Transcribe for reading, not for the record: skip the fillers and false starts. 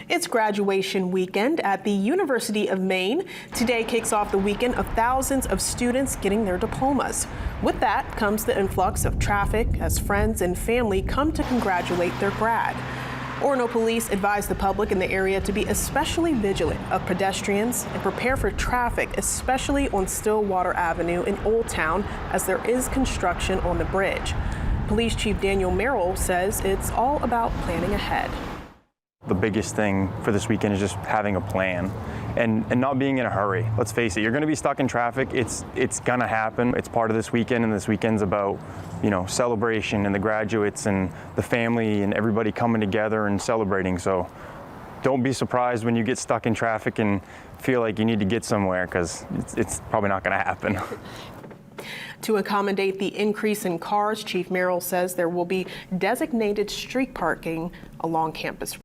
It's graduation weekend at the University of Maine. Today kicks off the weekend of thousands of students getting their diplomas. With that comes the influx of traffic as friends and family come to congratulate their grad. Orono police advise the public in the area to be especially vigilant of pedestrians and prepare for traffic, especially on Stillwater Avenue in Old Town, as there is construction on the bridge. Police Chief Daniel Merrill says it's all about planning ahead. The biggest thing for this weekend is just having a plan and not being in a hurry. Let's face it, you're going to be stuck in traffic. It's going to happen. It's part of this weekend, and this weekend's about, celebration and the graduates and the family and everybody coming together and celebrating. So don't be surprised when you get stuck in traffic and feel like you need to get somewhere, because it's probably not going to happen. To accommodate the increase in cars, Chief Merrill says there will be designated street parking along campus.